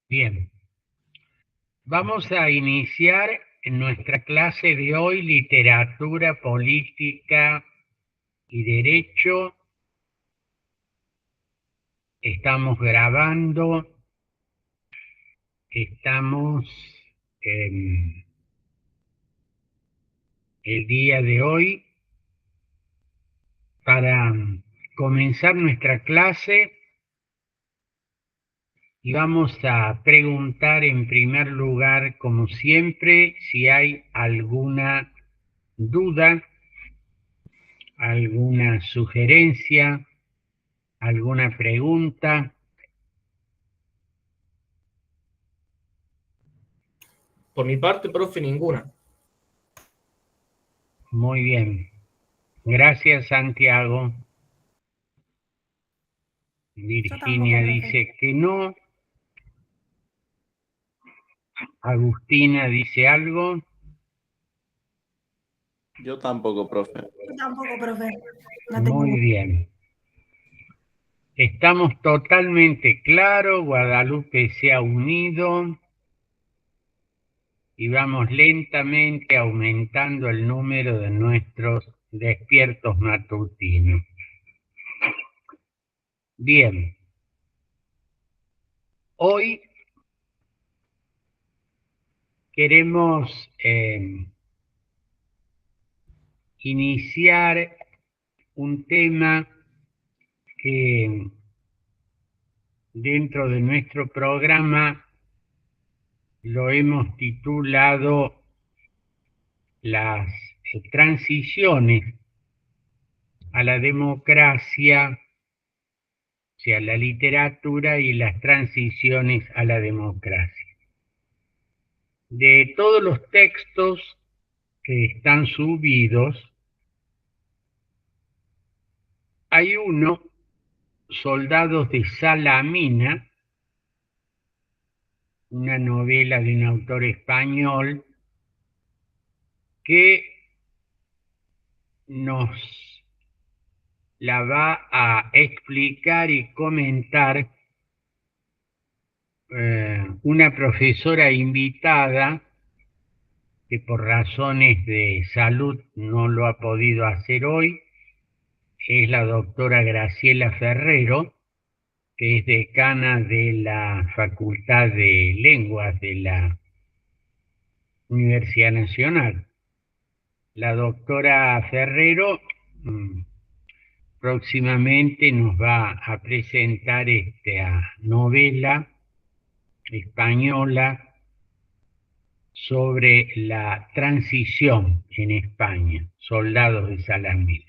Bien, vamos a iniciar nuestra clase de hoy, Literatura, Política y Derecho. Estamos grabando, estamos el día de hoy para comenzar nuestra clase y vamos a preguntar en primer lugar, como siempre, si hay alguna duda, alguna sugerencia, alguna pregunta. Por mi parte, profe, ninguna. Muy bien. Gracias, Santiago. Virginia dice que no. Agustina dice algo. Yo tampoco, profe. Yo tampoco, profe. No Muy bien. Estamos totalmente claros. Guadalupe se ha unido. Y vamos lentamente aumentando el número de nuestros despiertos matutinos. Bien. Hoy queremos iniciar un tema que dentro de nuestro programa lo hemos titulado las transiciones a la democracia, o sea, la literatura y las transiciones a la democracia. De todos los textos que están subidos, hay uno, Soldados de Salamina, una novela de un autor español que nos la va a explicar y comentar una profesora invitada que por razones de salud no lo ha podido hacer hoy, es la doctora Graciela Ferrero, que es decana de la Facultad de Lenguas de la Universidad Nacional. La doctora Ferrero próximamente nos va a presentar esta novela española sobre la transición en España, Soldados de Salamina.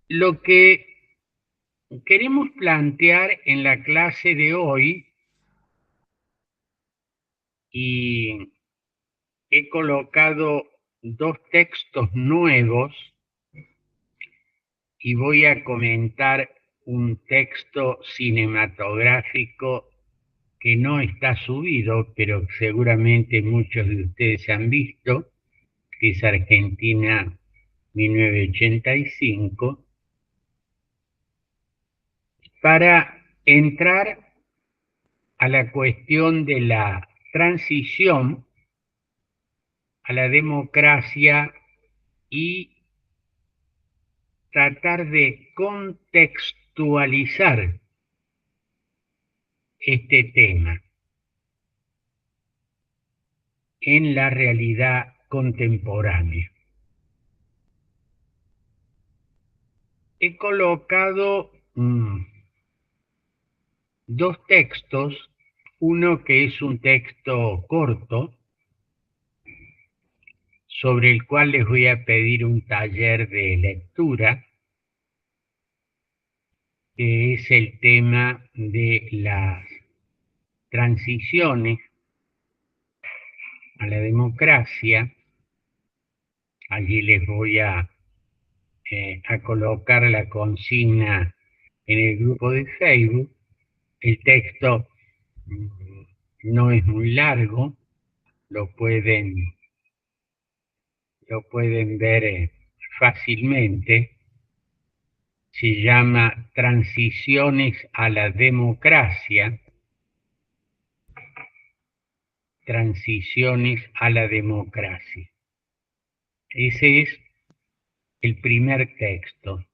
Lo que queremos plantear en la clase de hoy, y he colocado dos textos nuevos y voy a comentar un texto cinematográfico que no está subido, pero seguramente muchos de ustedes han visto, que es Argentina 1985, para entrar a la cuestión de la transición a la democracia y tratar de contextualizar este tema en la realidad contemporánea. He colocado dos textos, uno que es un texto corto, sobre el cual les voy a pedir un taller de lectura, que es el tema de las transiciones a la democracia. Allí les voy a colocar la consigna en el grupo de Facebook. El texto no es muy largo, lo pueden ver fácilmente. se llama Transiciones a la democracia. Transiciones a la democracia. Ese es el primer texto.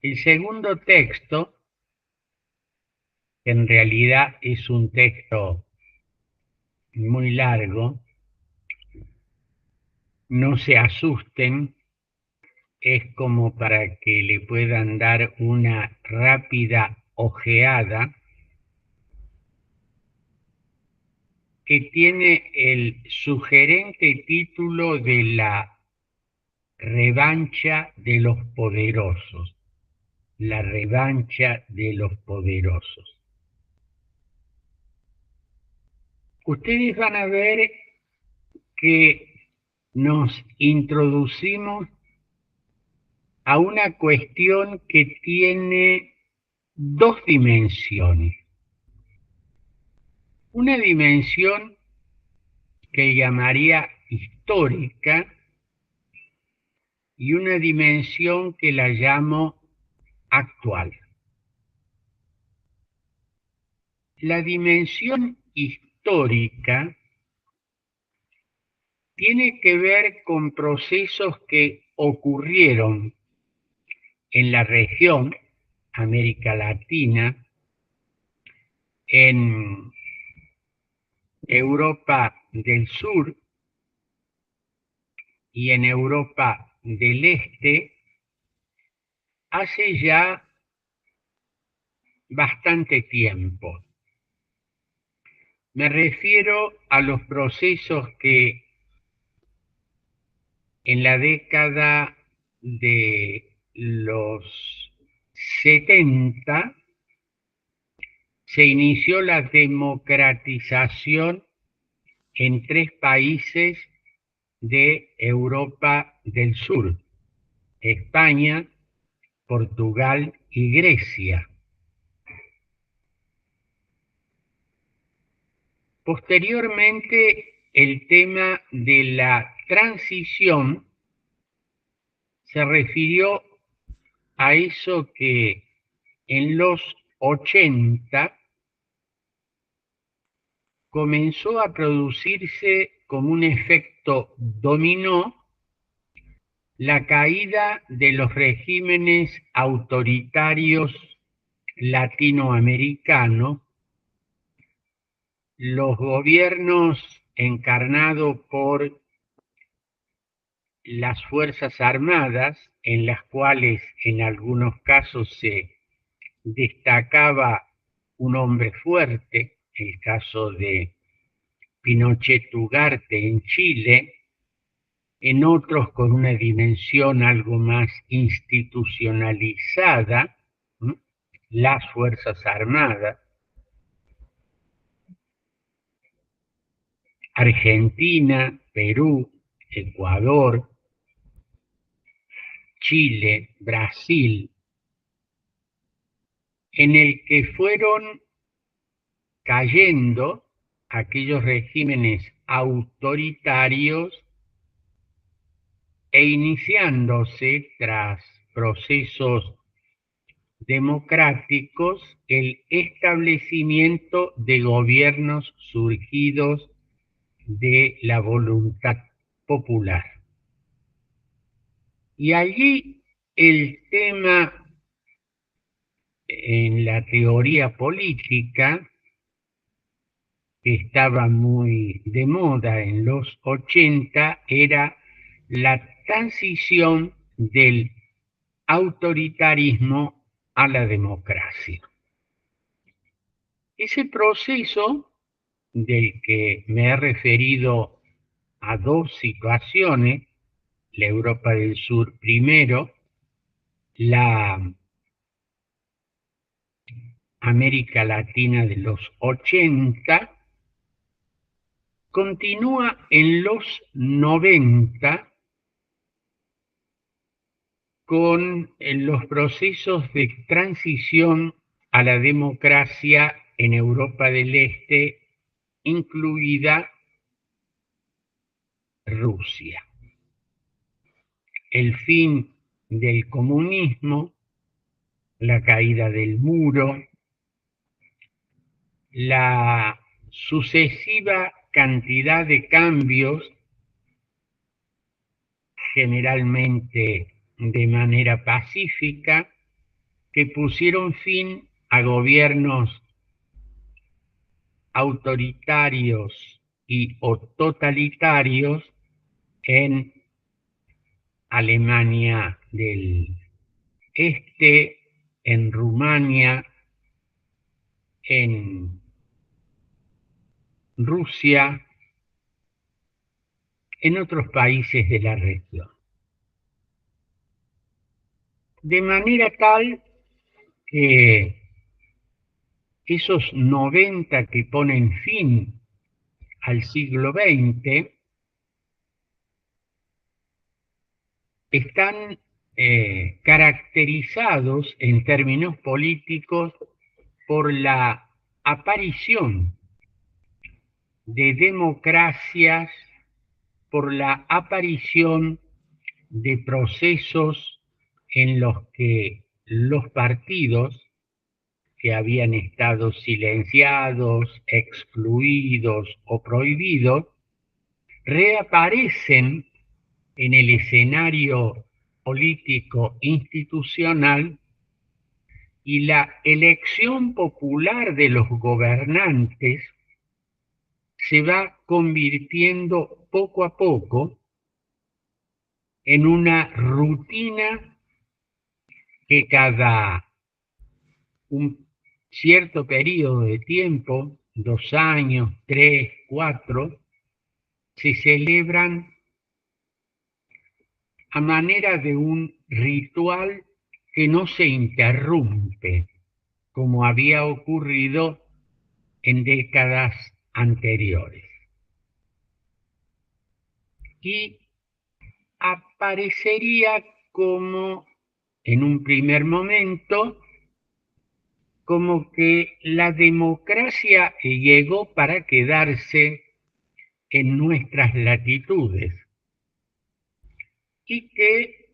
El segundo texto, que en realidad es un texto muy largo, no se asusten, es como para que le puedan dar una rápida ojeada, que tiene el sugerente título de La revancha de los poderosos. La revancha de los poderosos. Ustedes van a ver que nos introducimos a una cuestión que tiene dos dimensiones. Una dimensión que llamaría histórica y una dimensión que la llamo actual. La dimensión histórica tiene que ver con procesos que ocurrieron en la región, América Latina, en Europa del Sur y en Europa del Este, hace ya bastante tiempo. Me refiero a los procesos que en la década de los 70 se inició la democratización en 3 países de Europa del Sur: España, Portugal y Grecia. Posteriormente, el tema de la transición se refirió a eso que en los 80 comenzó a producirse como un efecto dominó la caída de los regímenes autoritarios latinoamericanos, los gobiernos encarnados por las Fuerzas Armadas, en las cuales en algunos casos se destacaba un hombre fuerte, el caso de Pinochet Ugarte en Chile, en otros con una dimensión algo más institucionalizada, las Fuerzas Armadas, Argentina, Perú, Ecuador, Chile, Brasil, en el que fueron cayendo aquellos regímenes autoritarios e iniciándose tras procesos democráticos el establecimiento de gobiernos surgidos de la voluntad popular. Y allí el tema en la teoría política, que estaba muy de moda en los 80, era la transición del autoritarismo a la democracia. Ese proceso, del que me he referido a dos situaciones, la Europa del Sur primero, la América Latina de los 80, continúa en los 90 con los procesos de transición a la democracia en Europa del Este, incluida Rusia. El fin del comunismo, la caída del muro, la sucesiva cantidad de cambios, generalmente de manera pacífica, que pusieron fin a gobiernos autoritarios y o totalitarios en Alemania del Este, en Rumania, en Rusia, en otros países de la región. De manera tal que esos 90 que ponen fin al siglo XX están caracterizados en términos políticos por la aparición de democracias, por la aparición de procesos en los que los partidos que habían estado silenciados, excluidos o prohibidos, reaparecen en el escenario político institucional y la elección popular de los gobernantes se va convirtiendo poco a poco en una rutina que cada un cierto periodo de tiempo, 2 años, 3, 4, se celebran a manera de un ritual que no se interrumpe, como había ocurrido en décadas anteriores. Y aparecería como, en un primer momento, como que la democracia llegó para quedarse en nuestras latitudes y que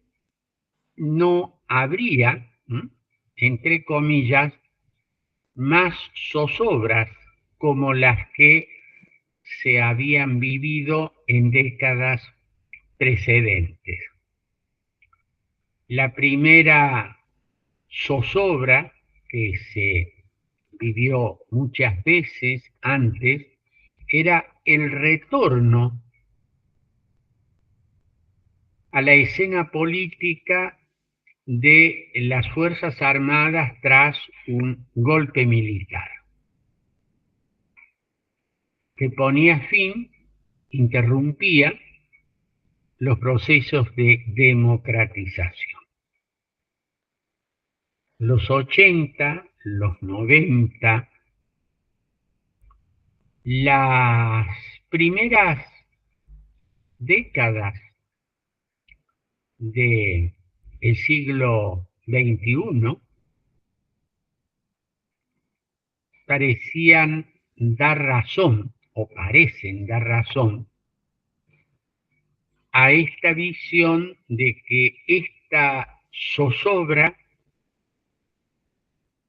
no habría, entre comillas, más zozobras como las que se habían vivido en décadas precedentes. La primera zozobra que se vivió muchas veces antes era el retorno a la escena política de las Fuerzas Armadas tras un golpe militar, que ponía fin, interrumpía los procesos de democratización. Los 80, los 90, las primeras décadas del siglo XXI parecían dar razón, o parecen dar razón, a esta visión de que esta zozobra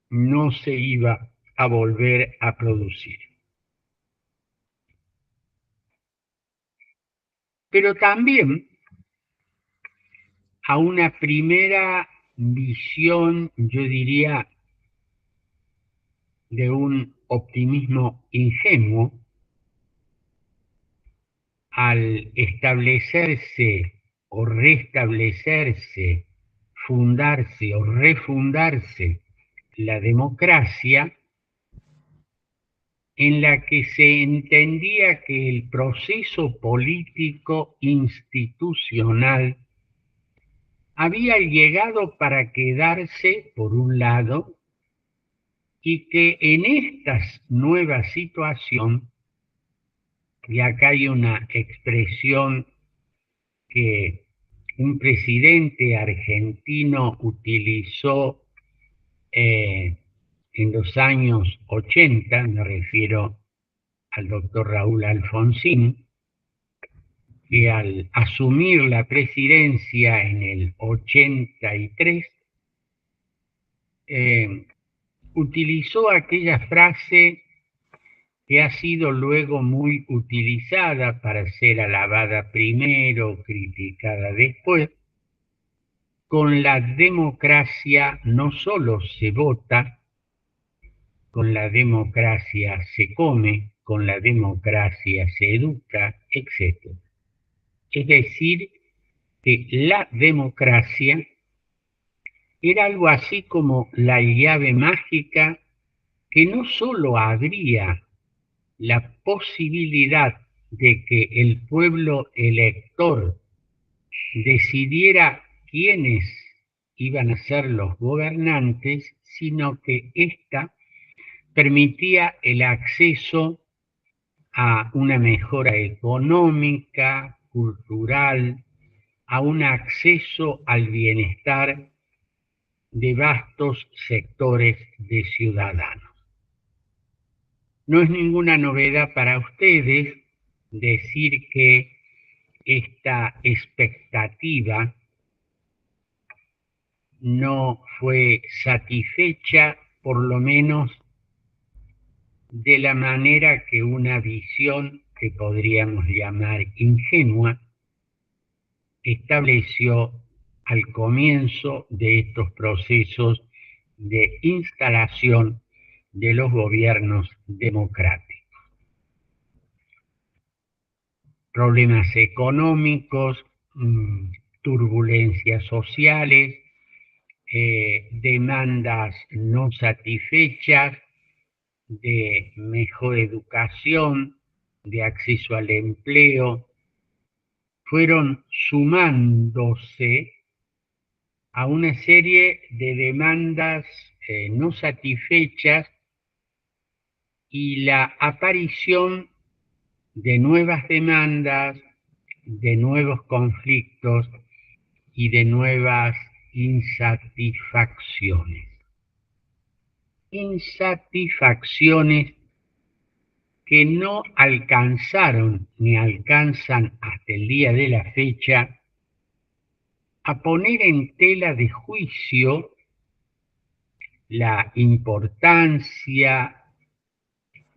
no se iba a volver a producir. Pero también a una primera visión, yo diría, de un optimismo ingenuo, al establecerse o restablecerse, fundarse o refundarse la democracia, en la que se entendía que el proceso político institucional había llegado para quedarse, por un lado, y que en esta nueva situación, y acá hay una expresión que un presidente argentino utilizó en los años 80, me refiero al doctor Raúl Alfonsín, que al asumir la presidencia en el 83, utilizó aquella frase que ha sido luego muy utilizada para ser alabada primero, criticada después. Con la democracia no solo se vota, con la democracia se come, con la democracia se educa, etc. Es decir, que la democracia era algo así como la llave mágica que no solo abría la posibilidad de que el pueblo elector decidiera quiénes iban a ser los gobernantes, sino que ésta permitía el acceso a una mejora económica, cultural, a un acceso al bienestar de vastos sectores de ciudadanos. No es ninguna novedad para ustedes decir que esta expectativa no fue satisfecha, por lo menos de la manera que una visión que podríamos llamar ingenua estableció al comienzo de estos procesos de instalación de los gobiernos democráticos. Problemas económicos, turbulencias sociales, demandas no satisfechas de mejor educación, de acceso al empleo, fueron sumándose a una serie de demandas no satisfechas y la aparición de nuevas demandas, de nuevos conflictos y de nuevas insatisfacciones. Insatisfacciones que no alcanzaron ni alcanzan hasta el día de la fecha a poner en tela de juicio la importancia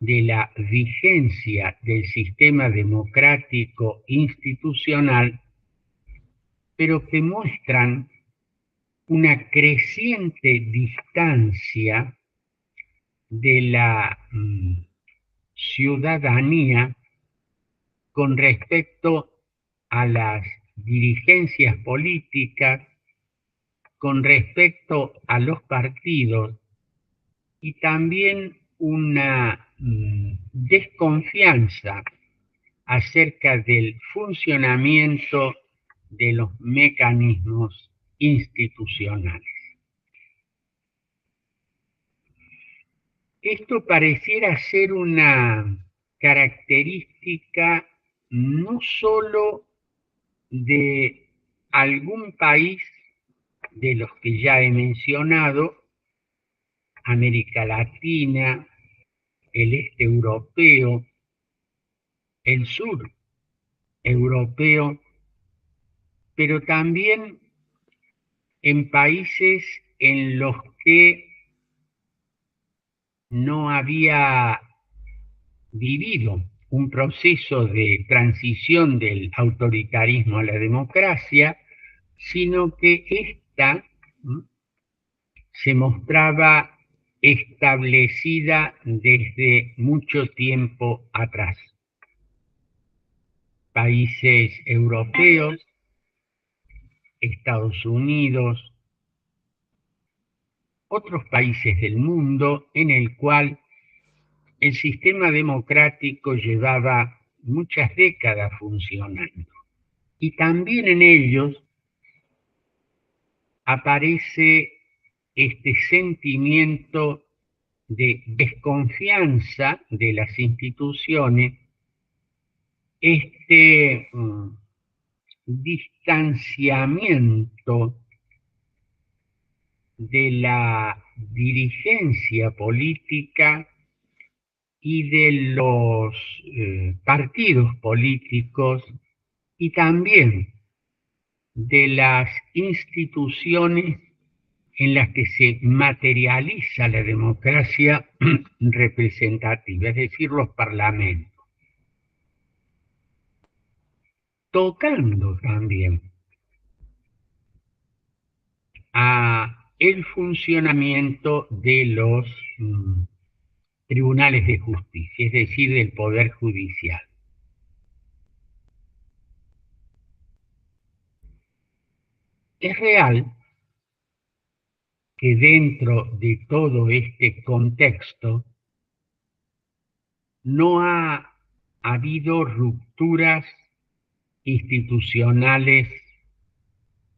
de la vigencia del sistema democrático institucional, pero que muestran una creciente distancia de la ciudadanía con respecto a las dirigencias políticas, con respecto a los partidos y también una desconfianza acerca del funcionamiento de los mecanismos institucionales. Esto pareciera ser una característica no solo de algún país de los que ya he mencionado, América Latina, el este europeo, el sur europeo, pero también en países en los que no había vivido un proceso de transición del autoritarismo a la democracia, sino que ésta se mostraba establecida desde mucho tiempo atrás. Países europeos, Estados Unidos, otros países del mundo en el cual el sistema democrático llevaba muchas décadas funcionando. Y también en ellos aparece este sentimiento de desconfianza de las instituciones, este distanciamiento de la dirigencia política y de los partidos políticos y también de las instituciones en las que se materializa la democracia representativa, es decir, los parlamentos, tocando también a el funcionamiento de los tribunales de justicia, es decir, del Poder Judicial. Es real que dentro de todo este contexto no ha habido rupturas institucionales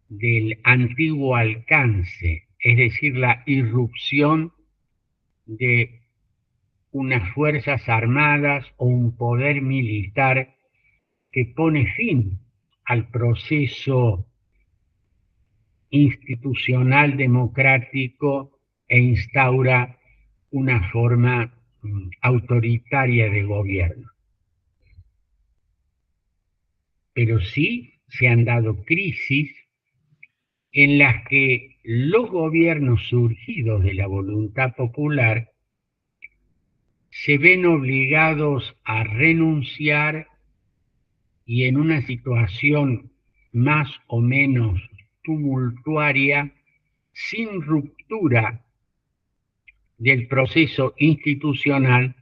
del antiguo alcance, es decir, la irrupción de unas fuerzas armadas o un poder militar que pone fin al proceso institucional democrático e instaura una forma autoritaria de gobierno. Pero sí se han dado crisis en las que los gobiernos surgidos de la voluntad popular se ven obligados a renunciar y en una situación más o menos tumultuaria, sin ruptura del proceso institucional,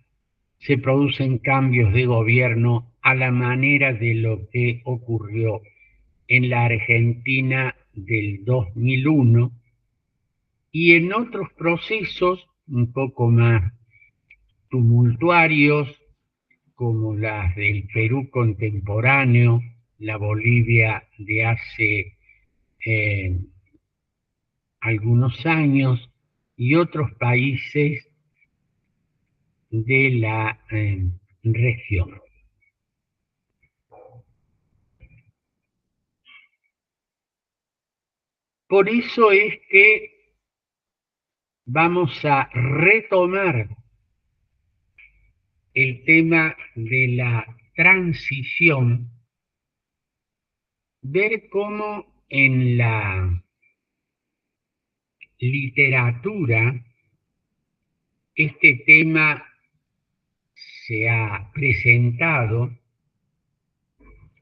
se producen cambios de gobierno a la manera de lo que ocurrió en la Argentina del 2001 y en otros procesos un poco más tumultuarios, como las del Perú contemporáneo, la Bolivia de hace algunos años y otros países de la región. Por eso es que vamos a retomar el tema de la transición, ver cómo en la literatura este tema se ha presentado.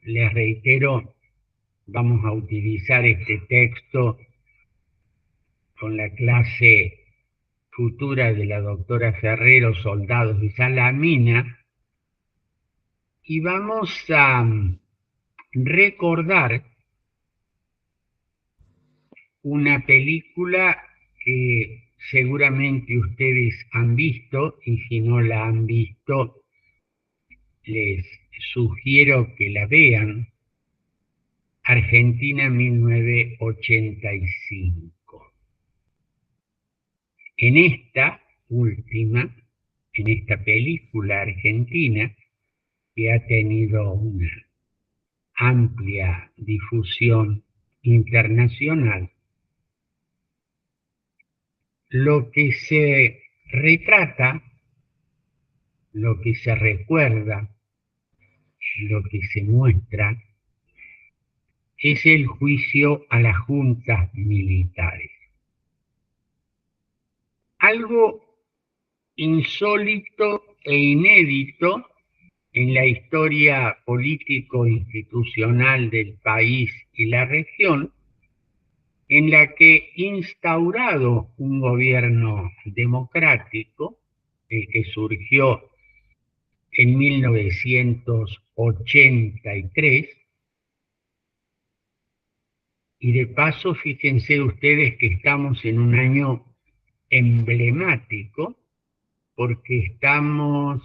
Les reitero, vamos a utilizar este texto con la clase futura de la doctora Ferrero, Soldados de Salamina, y vamos a recordar una película que seguramente ustedes han visto, y si no la han visto, les sugiero que la vean, Argentina 1985. En esta última, en esta película argentina, que ha tenido una amplia difusión internacional, lo que se retrata, lo que se recuerda, lo que se muestra, es el juicio a las juntas militares. Algo insólito e inédito en la historia político-institucional del país y la región, en la que, instaurado un gobierno democrático, el que surgió en 1983, y de paso fíjense ustedes que estamos en un año emblemático, porque estamos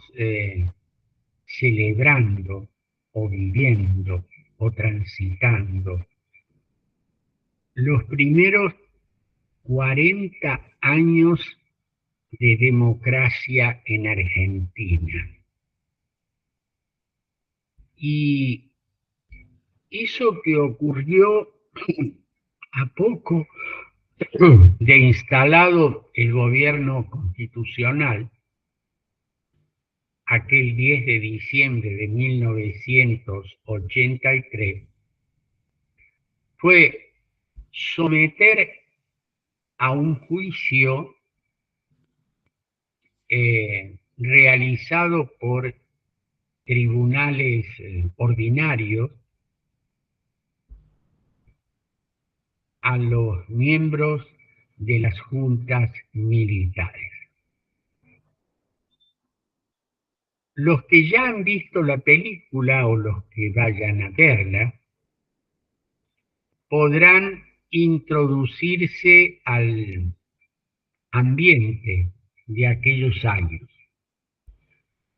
celebrando o viviendo o transitando los primeros 40 años de democracia en Argentina. Y eso que ocurrió a poco de instalado el gobierno constitucional, aquel 10 de diciembre de 1983, fue someter a un juicio realizado por tribunales ordinarios a los miembros de las juntas militares. Los que ya han visto la película o los que vayan a verla podrán introducirse al ambiente de aquellos años.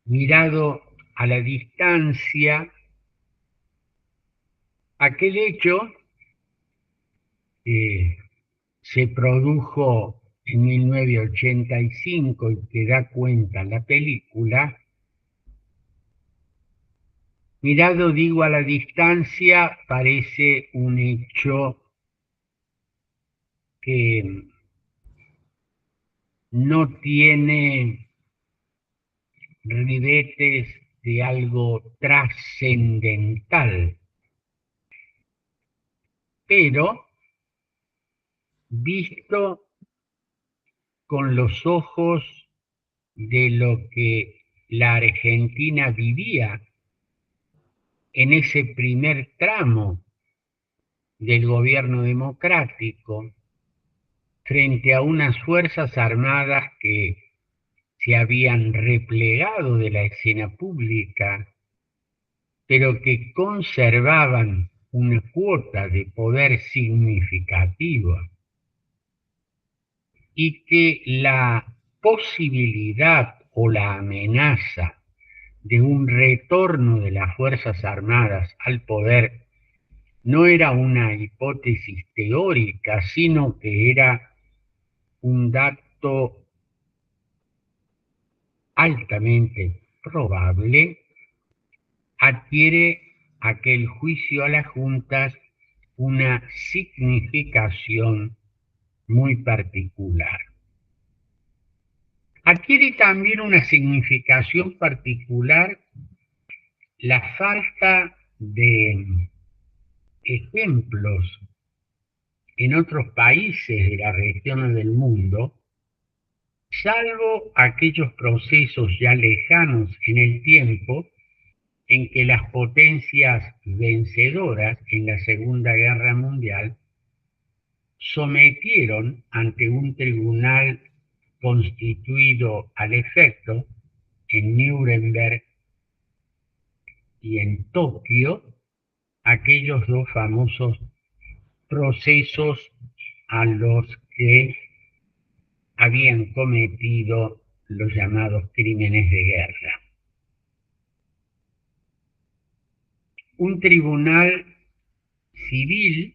Mirado a la distancia, aquel hecho se produjo en 1985 y que da cuenta la película. Mirado, digo, a la distancia, parece un hecho que no tiene ribetes de algo trascendental, pero visto con los ojos de lo que la Argentina vivía en ese primer tramo del gobierno democrático, frente a unas fuerzas armadas que se habían replegado de la escena pública, pero que conservaban una cuota de poder significativa, y que la posibilidad o la amenaza de un retorno de las Fuerzas Armadas al poder no era una hipótesis teórica, sino que era un dato altamente probable, adquiere aquel juicio a las juntas una significación muy particular. Adquiere también una significación particular la falta de ejemplos en otros países de la región del mundo, salvo aquellos procesos ya lejanos en el tiempo en que las potencias vencedoras en la Segunda Guerra Mundial sometieron ante un tribunal constituido al efecto en Nuremberg y en Tokio aquellos dos famosos procesos a los que habían cometido los llamados crímenes de guerra. Un tribunal civil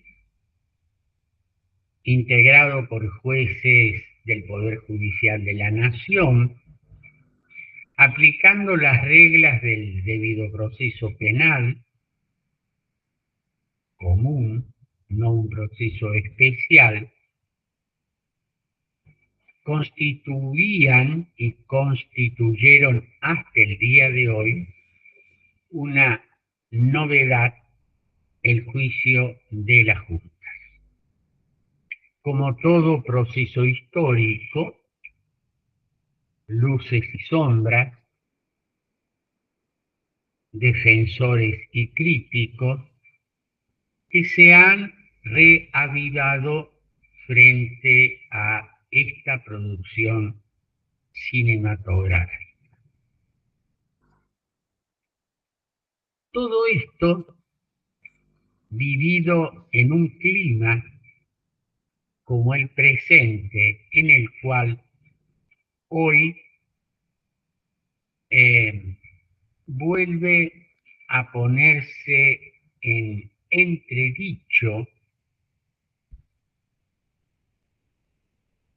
integrado por jueces del Poder Judicial de la Nación, aplicando las reglas del debido proceso penal común, no un proceso especial, constituían y constituyeron hasta el día de hoy una novedad, el juicio de las juntas. Como todo proceso histórico, luces y sombras, defensores y críticos, que se han reavivado frente a esta producción cinematográfica. Todo esto vivido en un clima como el presente, en el cual hoy vuelve a ponerse en entredicho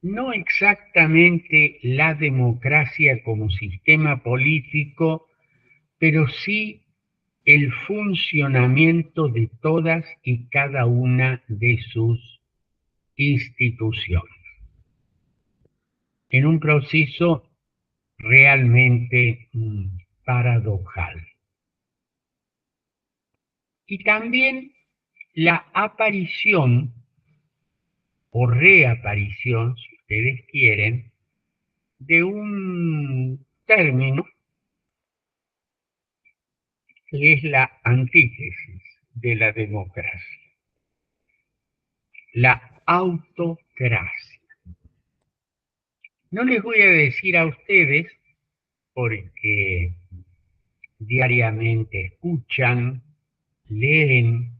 no exactamente la democracia como sistema político, pero sí el funcionamiento de todas y cada una de sus instituciones, en un proceso realmente paradojal. Y también la aparición o reaparición, si ustedes quieren, de un término que es la antítesis de la democracia, la autocracia. No les voy a decir a ustedes, porque diariamente escuchan, leen,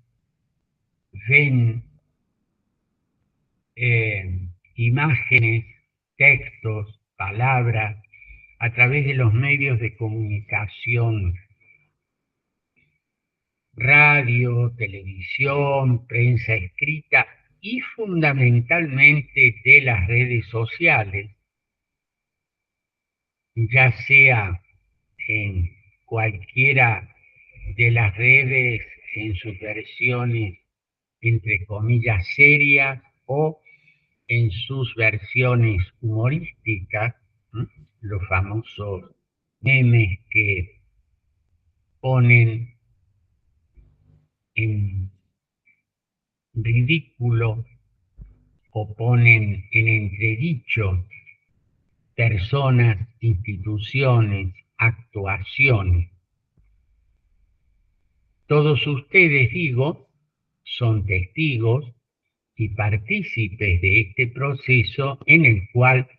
ven imágenes, textos, palabras, a través de los medios de comunicación, radio, televisión, prensa escrita y fundamentalmente de las redes sociales, ya sea en cualquiera de las redes en sus versiones entre comillas serias o en sus versiones humorísticas, los famosos memes que ponen en ridículo o ponen en entredicho personas, instituciones, actuaciones. Todos ustedes, digo, son testigos y partícipes de este proceso en el cual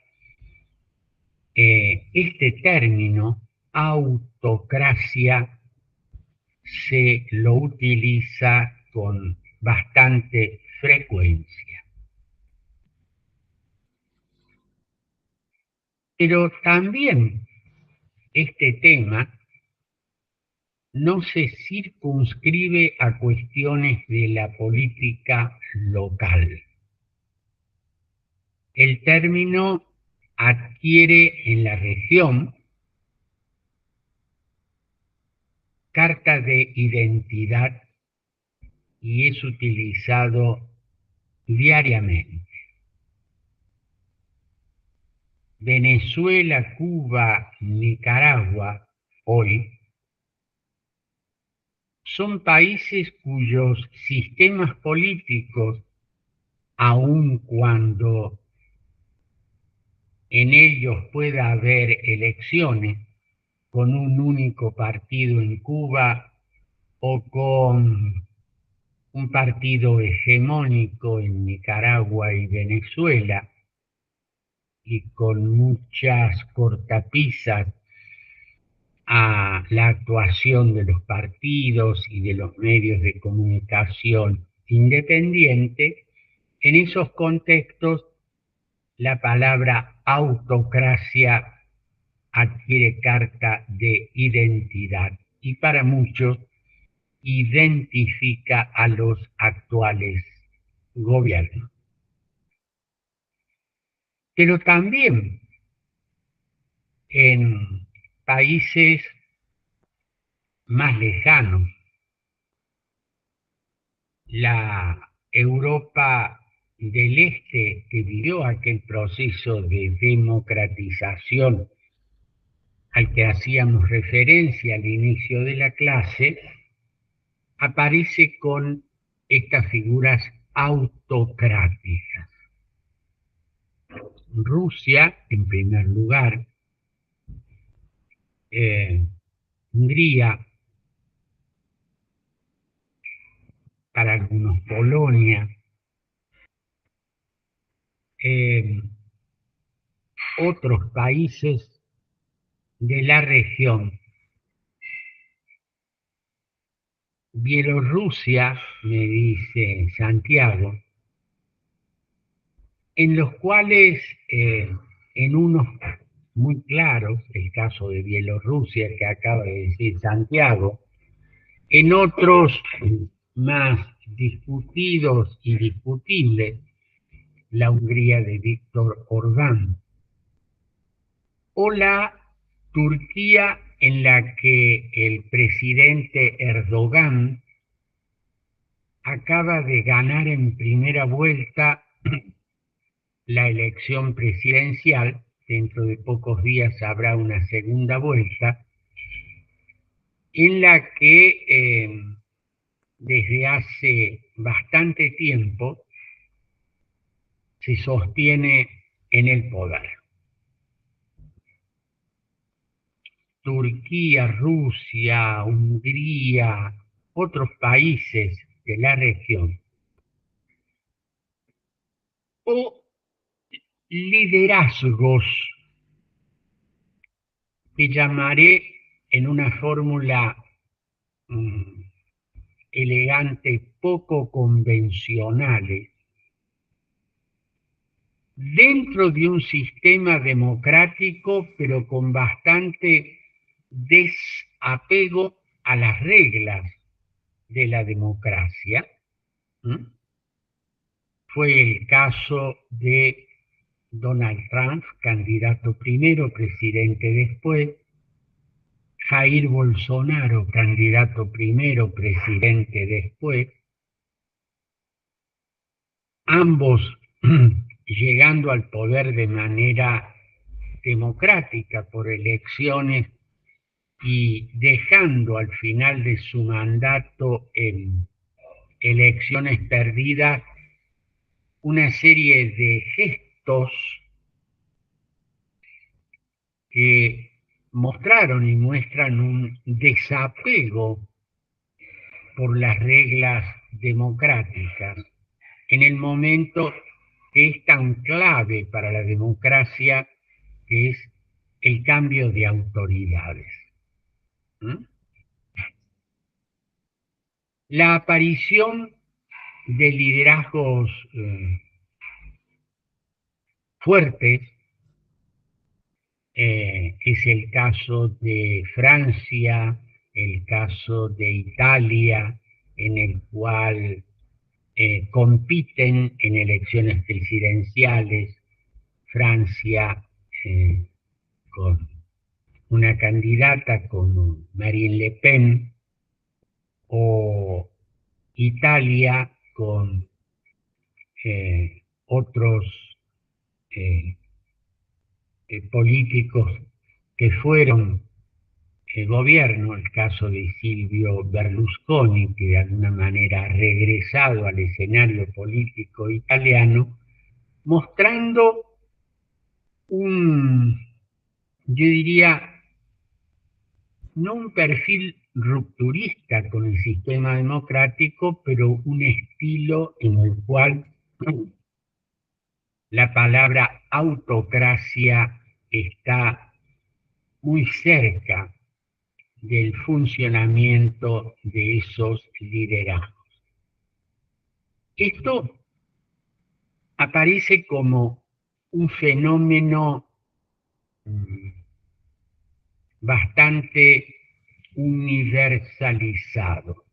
este término, autocracia, se lo utiliza con bastante frecuencia. Pero también este tema no se circunscribe a cuestiones de la política local. El término adquiere en la región carta de identidad y es utilizado diariamente. Venezuela, Cuba, Nicaragua, hoy, son países cuyos sistemas políticos, aun cuando en ellos pueda haber elecciones con un único partido en Cuba o con un partido hegemónico en Nicaragua y Venezuela, y con muchas cortapisas a la actuación de los partidos y de los medios de comunicación independiente, en esos contextos la palabra autocracia adquiere carta de identidad y para muchos identifica a los actuales gobiernos. Pero también en países más lejanos, la Europa del Este, que vivió aquel proceso de democratización al que hacíamos referencia al inicio de la clase, aparece con estas figuras autocráticas. Rusia, en primer lugar, Hungría, para algunos Polonia, otros países de la región. Bielorrusia, me dice Santiago, en los cuales, en unos muy claros, el caso de Bielorrusia que acaba de decir Santiago, en otros más discutidos y discutibles, la Hungría de Víctor Orbán, o la Turquía en la que el presidente Erdogan acaba de ganar en primera vuelta la elección presidencial. Dentro de pocos días habrá una segunda vuelta, en la que desde hace bastante tiempo se sostiene en el poder. Turquía, Rusia, Hungría, otros países de la región, o liderazgos que llamaré en una fórmula elegante, poco convencionales, dentro de un sistema democrático, pero con bastante desapego a las reglas de la democracia. Fue el caso de Donald Trump, candidato primero, presidente después; Jair Bolsonaro, candidato primero, presidente después; ambos llegando al poder de manera democrática por elecciones y dejando al final de su mandato en elecciones perdidas una serie de gestos que mostraron y muestran un desapego por las reglas democráticas en el momento que es tan clave para la democracia, que es el cambio de autoridades. La aparición de liderazgos fuertes es el caso de Francia, el caso de Italia, en el cual compiten en elecciones presidenciales, Francia con una candidata como Marine Le Pen, o Italia con otros políticos que fueron gobierno, el caso de Silvio Berlusconi, que de alguna manera ha regresado al escenario político italiano, mostrando yo diría, no un perfil rupturista con el sistema democrático, pero un estilo en el cual la palabra autocracia está muy cerca del funcionamiento de esos liderazgos. Esto aparece como un fenómeno bastante universalizado.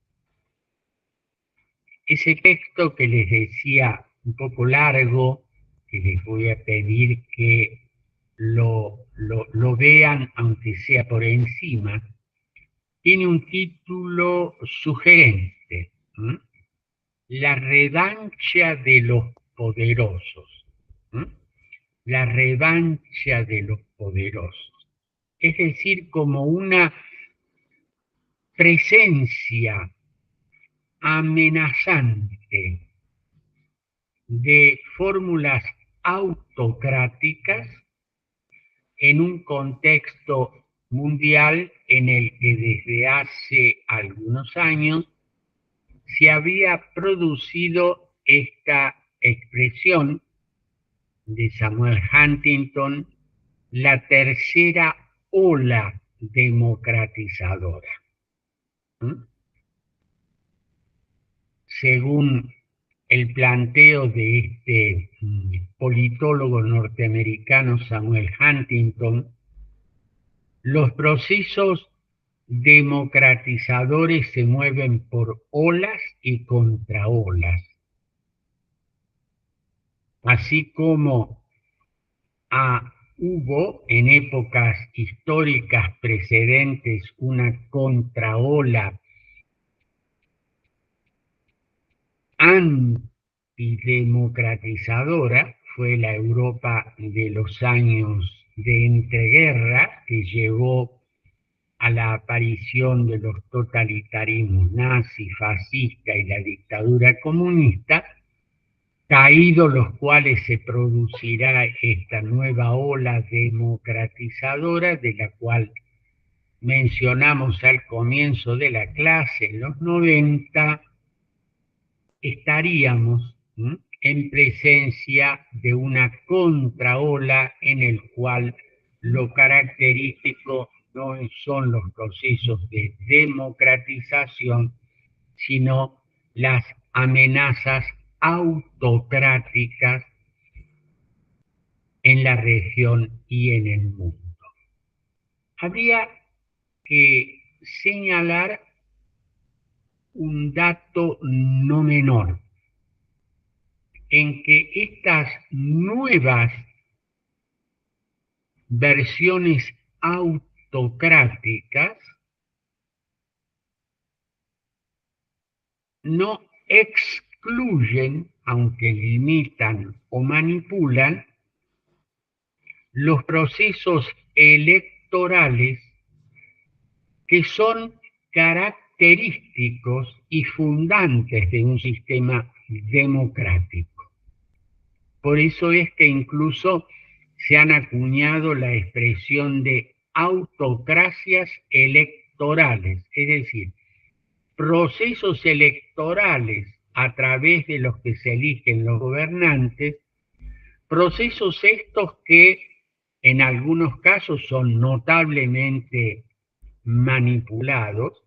Ese texto que les decía, un poco largo, que les voy a pedir que lo vean, aunque sea por encima, tiene un título sugerente: La revancha de los poderosos. La revancha de los poderosos. Es decir, como una presencia amenazante de fórmulas autocráticas en un contexto mundial en el que desde hace algunos años se había producido esta expresión de Samuel Huntington, la tercera ola democratizadora. Según el planteo de este politólogo norteamericano Samuel Huntington, los procesos democratizadores se mueven por olas y contraolas. Así como hubo en épocas históricas precedentes una contraola antidemocratizadora, fue la Europa de los años de entreguerra, que llevó a la aparición de los totalitarismos nazi, fascista y la dictadura comunista, caídos los cuales se producirá esta nueva ola democratizadora de la cual mencionamos al comienzo de la clase, en los 90, estaríamos en presencia de una contraola en el cual lo característico no son los procesos de democratización, sino las amenazas autocráticas en la región y en el mundo. Habría que señalar un dato no menor, en que estas nuevas versiones autocráticas no excluyen, aunque limitan o manipulan, los procesos electorales que son característicos y fundantes de un sistema democrático. Por eso es que incluso se han acuñado la expresión de autocracias electorales, es decir, procesos electorales a través de los que se eligen los gobernantes, procesos estos que en algunos casos son notablemente manipulados.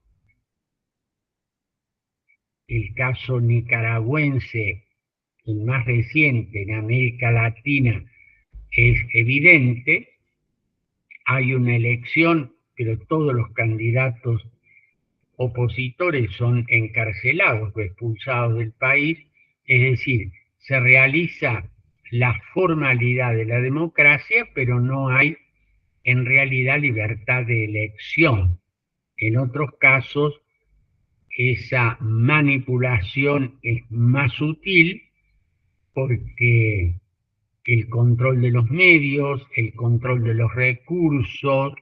El caso nicaragüense, el más reciente en América Latina, es evidente. Hay una elección, pero todos los candidatos opositores son encarcelados o expulsados del país, es decir, se realiza la formalidad de la democracia, pero no hay en realidad libertad de elección. En otros casos, esa manipulación es más sutil porque el control de los medios, el control de los recursos,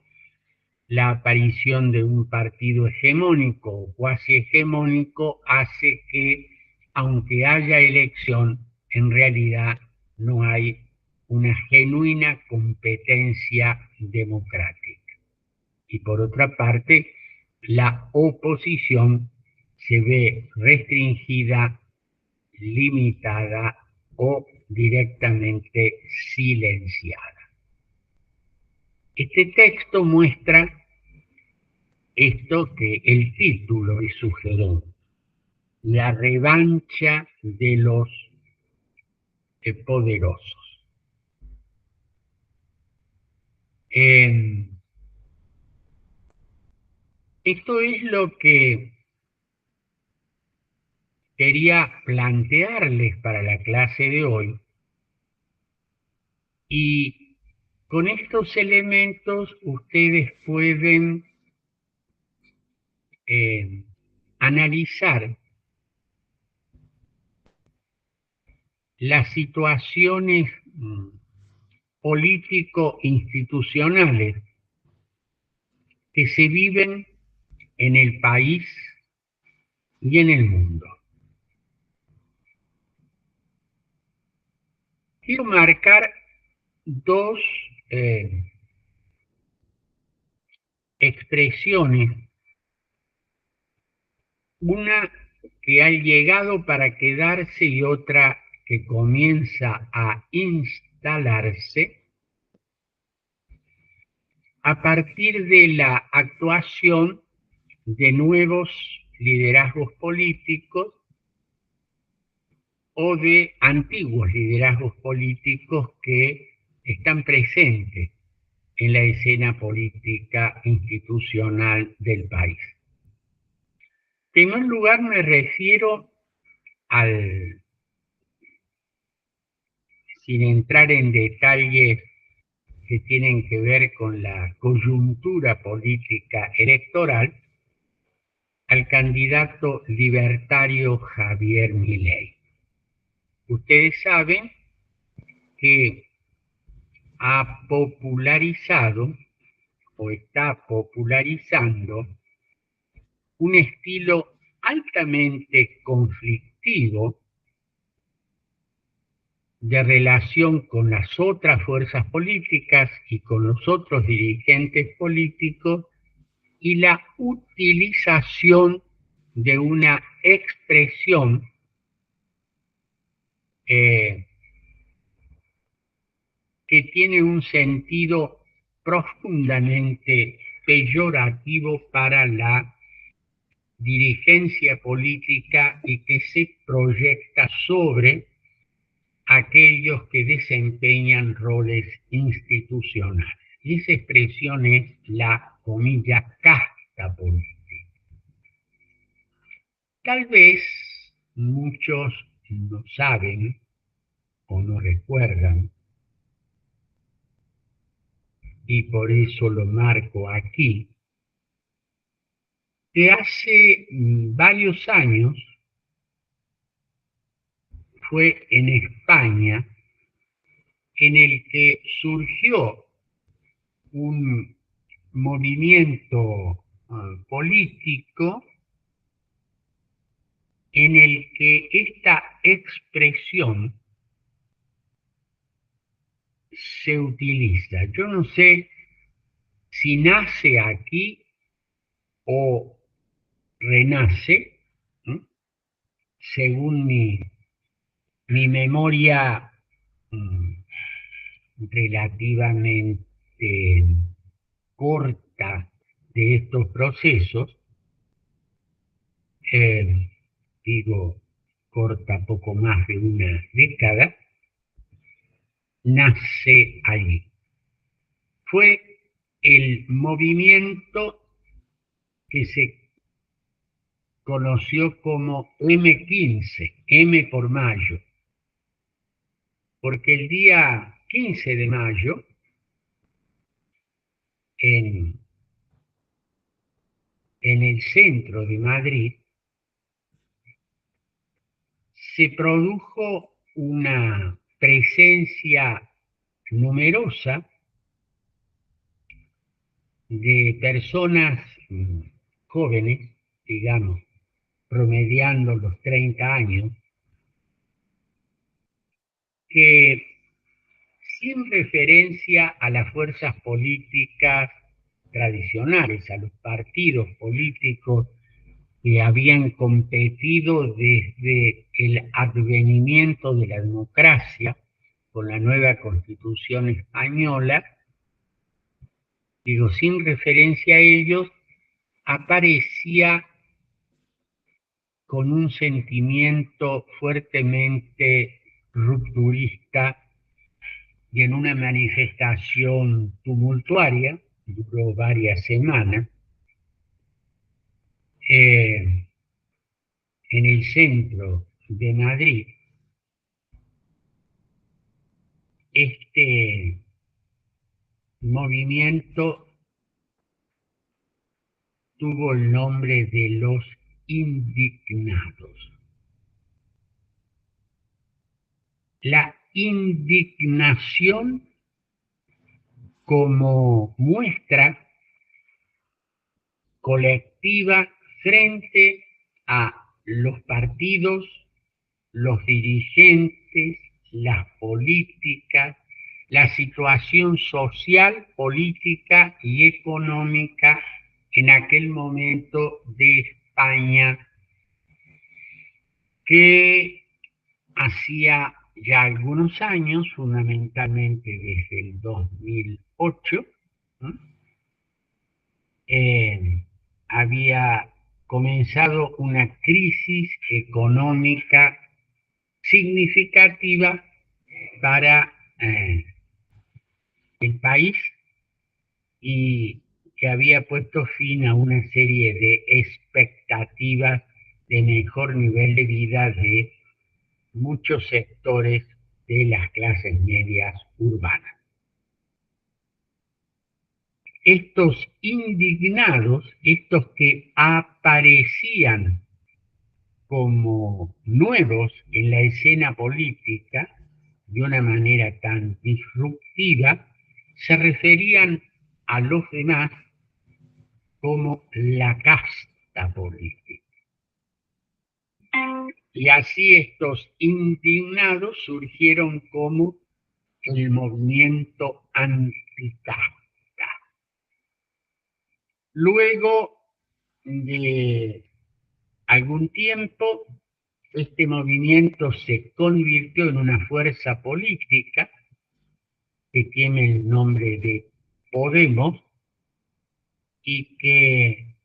la aparición de un partido hegemónico o cuasi hegemónico hace que, aunque haya elección, en realidad no hay una genuina competencia democrática. Y por otra parte, la oposición se ve restringida, limitada o directamente silenciada. Este texto muestra esto que el título es sugerente: la revancha de los poderosos. Esto es lo que quería plantearles para la clase de hoy, y con estos elementos ustedes pueden analizar las situaciones político-institucionales que se viven en el país y en el mundo. Quiero marcar dos expresiones, una que ha llegado para quedarse y otra que comienza a instalarse a partir de la actuación de nuevos liderazgos políticos o de antiguos liderazgos políticos que están presentes en la escena política institucional del país. En primer lugar, me refiero sin entrar en detalles que tienen que ver con la coyuntura política electoral, al candidato libertario Javier Milei. Ustedes saben que ha popularizado o está popularizando un estilo altamente conflictivo de relación con las otras fuerzas políticas y con los otros dirigentes políticos y la utilización de una expresión que tiene un sentido profundamente peyorativo para la dirigencia política y que se proyecta sobre aquellos que desempeñan roles institucionales. Y esa expresión es la, comilla, casta política. Tal vez muchos no saben o no recuerdan, y por eso lo marco aquí, que hace varios años fue en España en el que surgió un movimiento político en el que esta expresión se utiliza. Yo no sé si nace aquí o renace, ¿no?, según mi memoria relativamente corta de estos procesos, digo corta poco más de una década, nace allí. Fue el movimiento que se conoció como M15, M por mayo, porque el día 15 de mayo, en el centro de Madrid, se produjo una presencia numerosa de personas jóvenes, digamos, promediando los 30 años, que sin referencia a las fuerzas políticas tradicionales, a los partidos políticos que habían competido desde el advenimiento de la democracia con la nueva Constitución española, digo, sin referencia a ellos, aparecía con un sentimiento fuertemente rupturista y en una manifestación tumultuaria, duró varias semanas, en el centro de Madrid. Este movimiento tuvo el nombre de los indignados. La indignación como muestra colectiva frente a los partidos, los dirigentes, las políticas, la situación social, política y económica en aquel momento de España, que hacía ya algunos años, fundamentalmente desde el 2008, ¿no?, había comenzado una crisis económica significativa para el país y que había puesto fin a una serie de expectativas de mejor nivel de vida de muchos sectores de las clases medias urbanas. Estos indignados, estos que aparecían como nuevos en la escena política de una manera tan disruptiva, se referían a los demás como la casta política. Y así estos indignados surgieron como el movimiento anticasta. Luego de algún tiempo, este movimiento se convirtió en una fuerza política que tiene el nombre de Podemos y que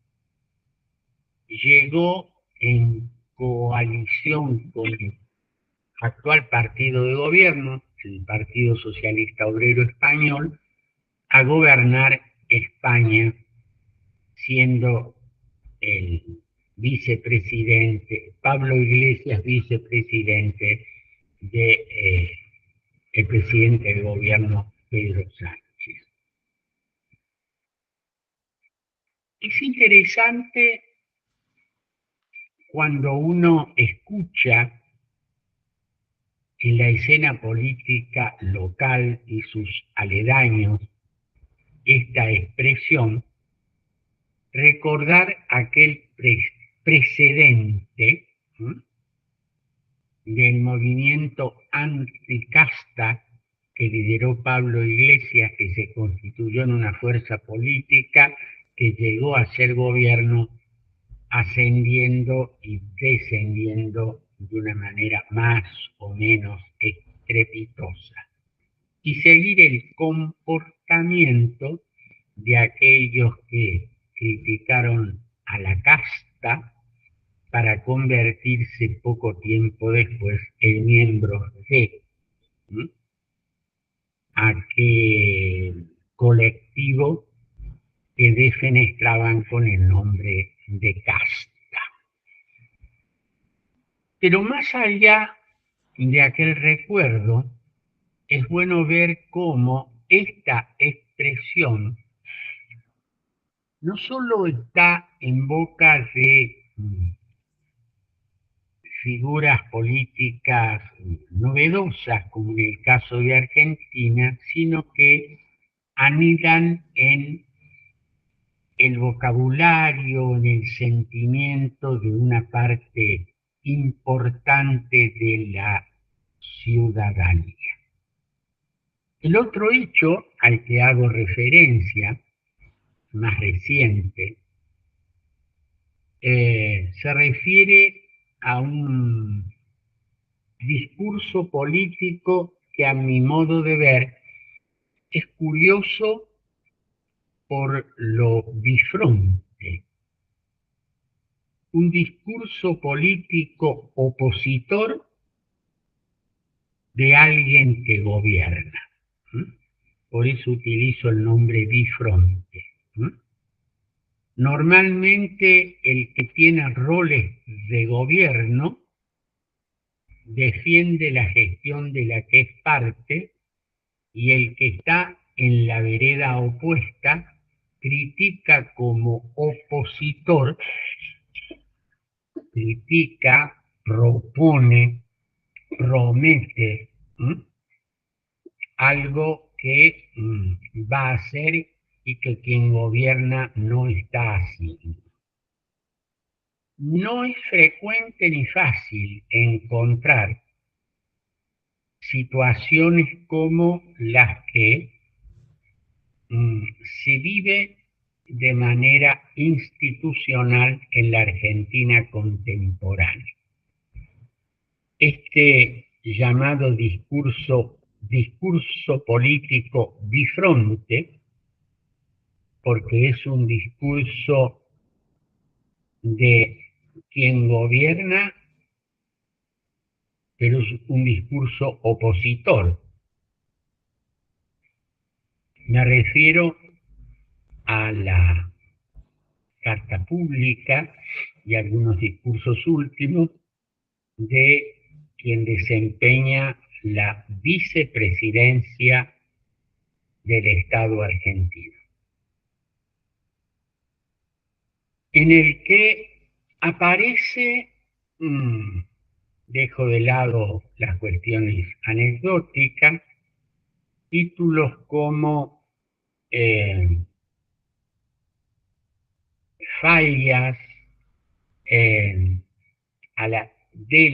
llegó en coalición con el actual partido de gobierno, el Partido Socialista Obrero Español, a gobernar España, siendo el vicepresidente, Pablo Iglesias, vicepresidente de el presidente del gobierno, Pedro Sánchez. Es interesante cuando uno escucha en la escena política local y sus aledaños esta expresión, recordar aquel precedente del movimiento anticasta que lideró Pablo Iglesias, que se constituyó en una fuerza política que llegó a ser gobierno, ascendiendo y descendiendo de una manera más o menos estrepitosa, y seguir el comportamiento de aquellos que criticaron a la casta para convertirse poco tiempo después en miembros de aquel colectivo que defenestraban con el nombre de casta. Pero más allá de aquel recuerdo, es bueno ver cómo esta expresión no solo está en boca de figuras políticas novedosas, como en el caso de Argentina, sino que anidan en el vocabulario, en el sentimiento de una parte importante de la ciudadanía. El otro hecho al que hago referencia, más reciente, se refiere a un discurso político que a mi modo de ver es curioso por lo bifronte. Un discurso político opositor de alguien que gobierna. Por eso utilizo el nombre bifronte. Normalmente el que tiene roles de gobierno defiende la gestión de la que es parte, y el que está en la vereda opuesta critica como opositor, critica, propone, promete algo que va a hacer y que quien gobierna no está haciendo. No es frecuente ni fácil encontrar situaciones como las que se vive de manera institucional en la Argentina contemporánea. Este llamado discurso político bifronte, porque es un discurso de quien gobierna, pero es un discurso opositor. Me refiero a la carta pública y algunos discursos últimos de quien desempeña la vicepresidencia del Estado argentino, en el que aparece, dejo de lado las cuestiones anecdóticas, títulos como fallas de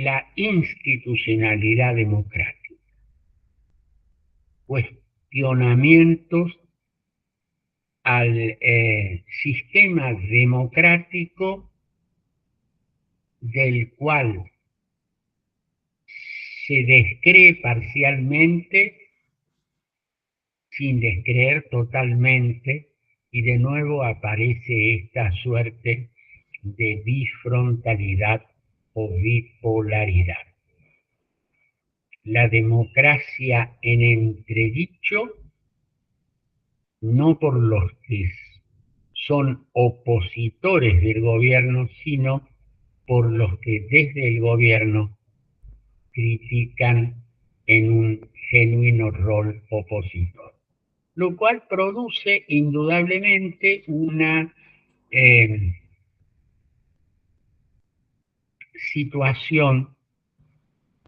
la institucionalidad democrática, cuestionamientos al sistema democrático del cual se descree parcialmente sin descreer totalmente, y de nuevo aparece esta suerte de bifrontalidad o bipolaridad. La democracia en entredicho, no por los que son opositores del gobierno, sino por los que desde el gobierno critican en un genuino rol opositor, lo cual produce indudablemente una situación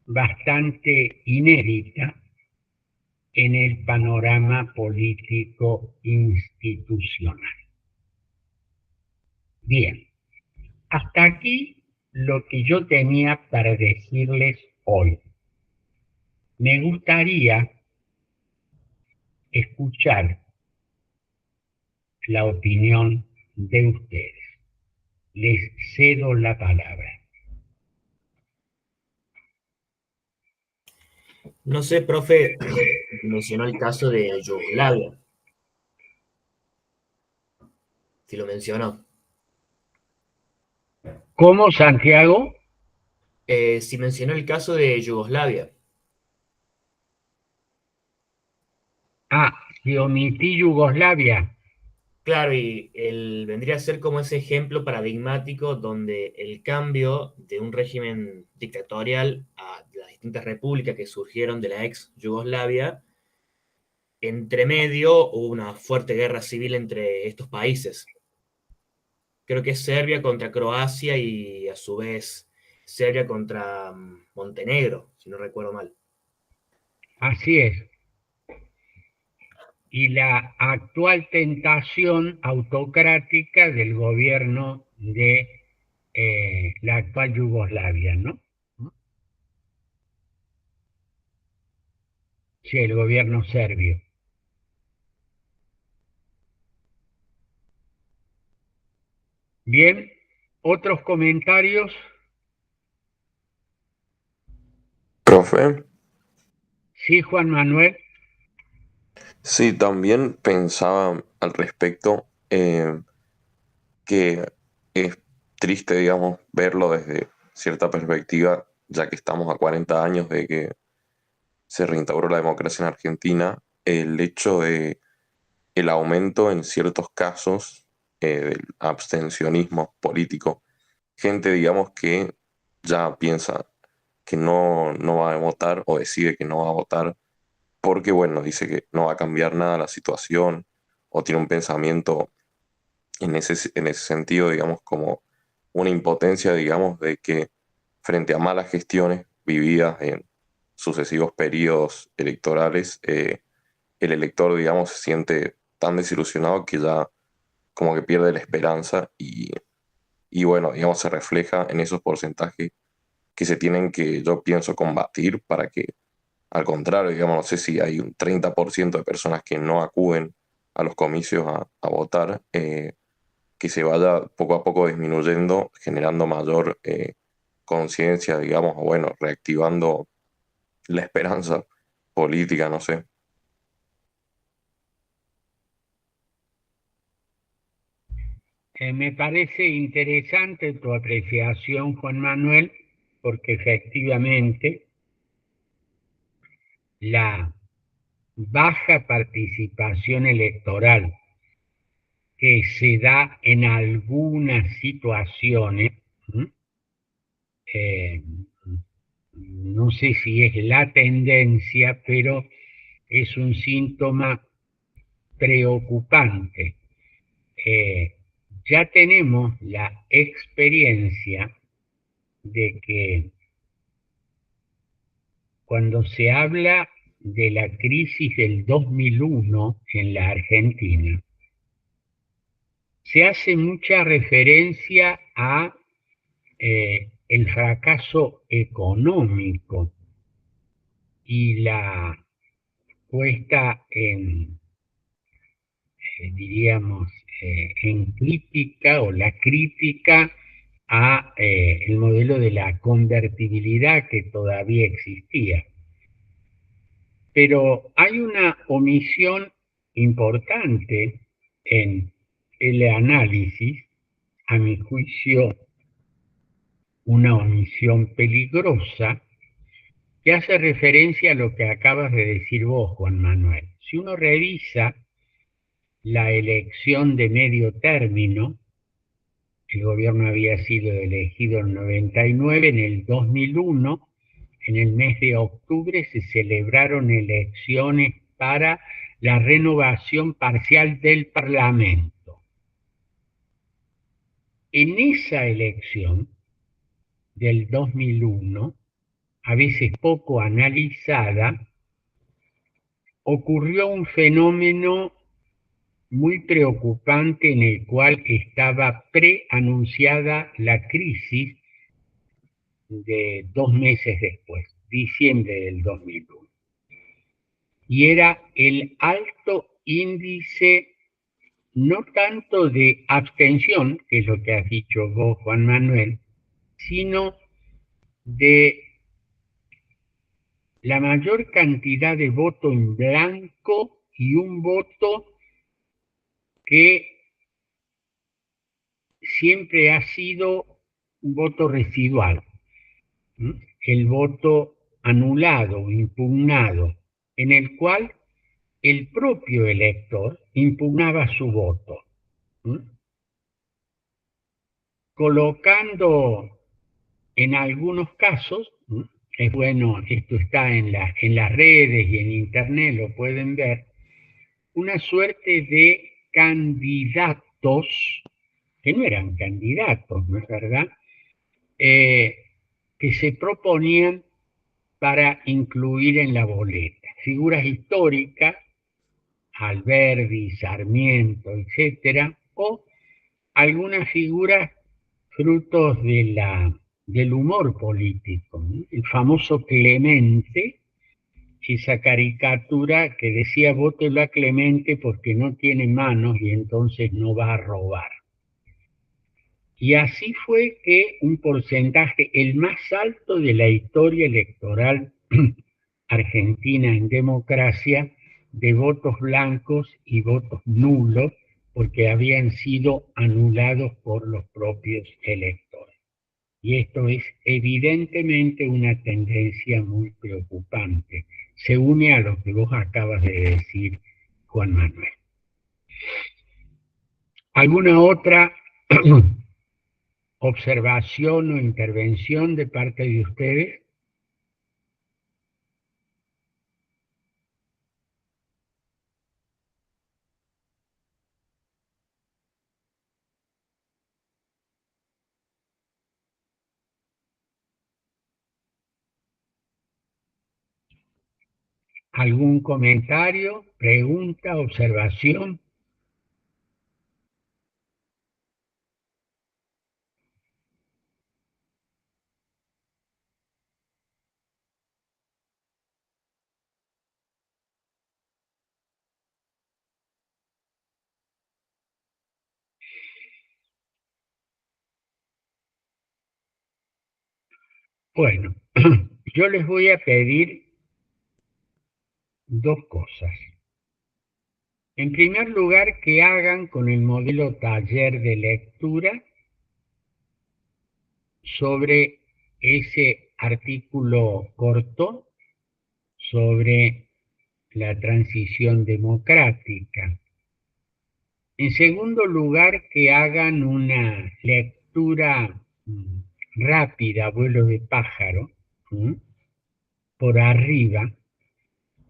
bastante inédita en el panorama político institucional. Bien, hasta aquí lo que yo tenía para decirles hoy. Me gustaría escuchar la opinión de ustedes. Les cedo la palabra. No sé, profe, mencionó el caso de Yugoslavia. Si lo mencionó. ¿Cómo, Santiago? Si mencionó el caso de Yugoslavia. Si omití Yugoslavia. Claro, y él vendría a ser como ese ejemplo paradigmático donde el cambio de un régimen dictatorial a las distintas repúblicas que surgieron de la ex Yugoslavia, entre medio hubo una fuerte guerra civil entre estos países. Creo que es Serbia contra Croacia y a su vez Serbia contra Montenegro, si no recuerdo mal. Así es. Y la actual tentación autocrática del gobierno de la actual Yugoslavia, ¿no? Sí, el gobierno serbio. Bien, ¿otros comentarios? Profe, Sí, Juan Manuel. sí, también pensaba al respecto que es triste, digamos, verlo desde cierta perspectiva, ya que estamos a 40 años de que se reinstauró la democracia en Argentina, el hecho de el aumento en ciertos casos del abstencionismo político. Gente, digamos, que ya piensa que no va a votar o decide que no va a votar porque, bueno, dice que no va a cambiar nada la situación o tiene un pensamiento en ese sentido, digamos, como una impotencia, digamos, de que frente a malas gestiones vividas en sucesivos periodos electorales, el elector, digamos, se siente tan desilusionado que ya como que pierde la esperanza y bueno, digamos, se refleja en esos porcentajes que se tienen que, yo pienso, combatir para que al contrario, digamos, no sé si hay un 30% de personas que no acuden a los comicios a votar, que se vaya poco a poco disminuyendo, generando mayor conciencia, digamos, o bueno, reactivando la esperanza política, no sé. Me parece interesante tu apreciación, Juan Manuel, porque efectivamente la baja participación electoral que se da en algunas situaciones, eh, no sé si es la tendencia, pero es un síntoma preocupante. Ya tenemos la experiencia de que cuando se habla de la crisis del 2001 en la Argentina, se hace mucha referencia a el fracaso económico y la puesta en, diríamos, en crítica o la crítica a el modelo de la convertibilidad que todavía existía. Pero hay una omisión importante en el análisis, a mi juicio, una omisión peligrosa, que hace referencia a lo que acabas de decir vos, Juan Manuel. Si uno revisa la elección de medio término, el gobierno había sido elegido en 99, en el 2001, en el mes de octubre se celebraron elecciones para la renovación parcial del Parlamento. En esa elección del 2001, a veces poco analizada, ocurrió un fenómeno muy preocupante en el cual estaba preanunciada la crisis de 2 meses después, diciembre del 2001. Y era el alto índice, no tanto de abstención, que es lo que has dicho vos, Juan Manuel, sino de la mayor cantidad de voto en blanco y un voto que siempre ha sido un voto residual, el voto anulado, impugnado, en el cual el propio elector impugnaba su voto, colocando en algunos casos, es bueno, esto está en las redes y en internet, lo pueden ver, una suerte de candidatos, que no eran candidatos, ¿no es verdad?, que se proponían para incluir en la boleta. Figuras históricas, Alberdi, Sarmiento, etcétera, o algunas figuras frutos del humor político, ¿no? El famoso Clemente, esa caricatura que decía vótelo a Clemente porque no tiene manos y entonces no va a robar. Y así fue que un porcentaje, el más alto de la historia electoral argentina en democracia, de votos blancos y votos nulos, porque habían sido anulados por los propios electores. Y esto es evidentemente una tendencia muy preocupante. Se une a lo que vos acabas de decir, Juan Manuel. ¿Alguna otra observación o intervención de parte de ustedes? ¿Algún comentario, pregunta, observación? Bueno, yo les voy a pedir dos cosas. En primer lugar, que hagan con el modelo taller de lectura sobre ese artículo corto sobre la transición democrática. En segundo lugar, que hagan una lectura rápida, vuelo de pájaro, por arriba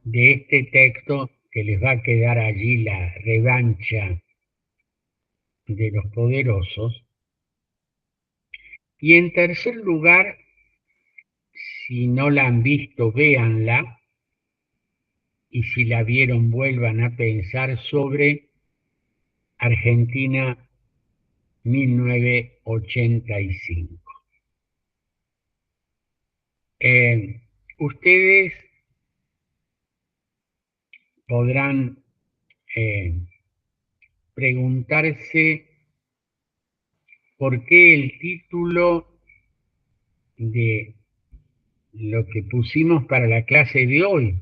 de este texto que les va a quedar allí, la revancha de los poderosos. Y en tercer lugar, si no la han visto, véanla, y si la vieron, vuelvan a pensar sobre Argentina 1985. Ustedes podrán preguntarse por qué el título de lo que pusimos para la clase de hoy,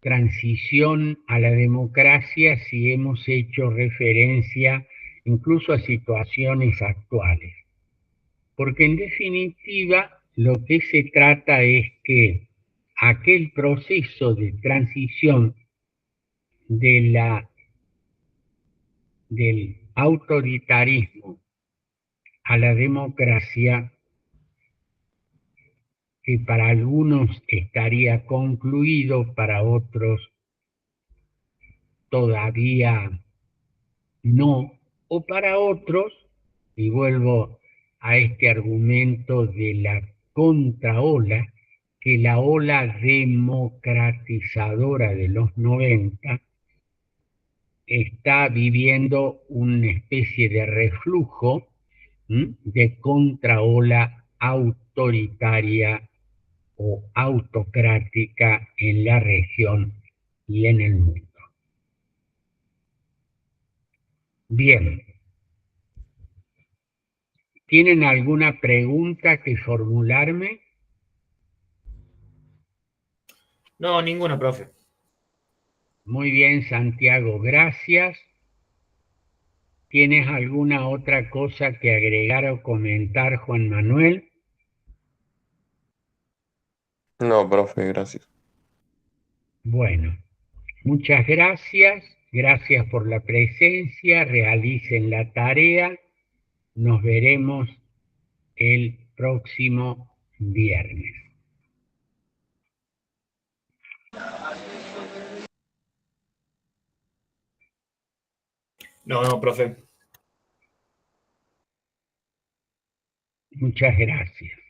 transición a la democracia, si hemos hecho referencia incluso a situaciones actuales. Porque en definitiva lo que se trata es que aquel proceso de transición del autoritarismo a la democracia, que para algunos estaría concluido, para otros todavía no, o para otros, y vuelvo a este argumento de la contraola, que la ola democratizadora de los 90 está viviendo una especie de reflujo de contraola autoritaria o autocrática en la región y en el mundo. Bien, ¿tienen alguna pregunta que formularme? No, ninguna, profe. Muy bien, Santiago, gracias. ¿Tienes alguna otra cosa que agregar o comentar, Juan Manuel? No, profe, gracias. Bueno, muchas gracias. Gracias por la presencia. Realicen la tarea. Nos veremos el próximo viernes. No, profe. Muchas gracias.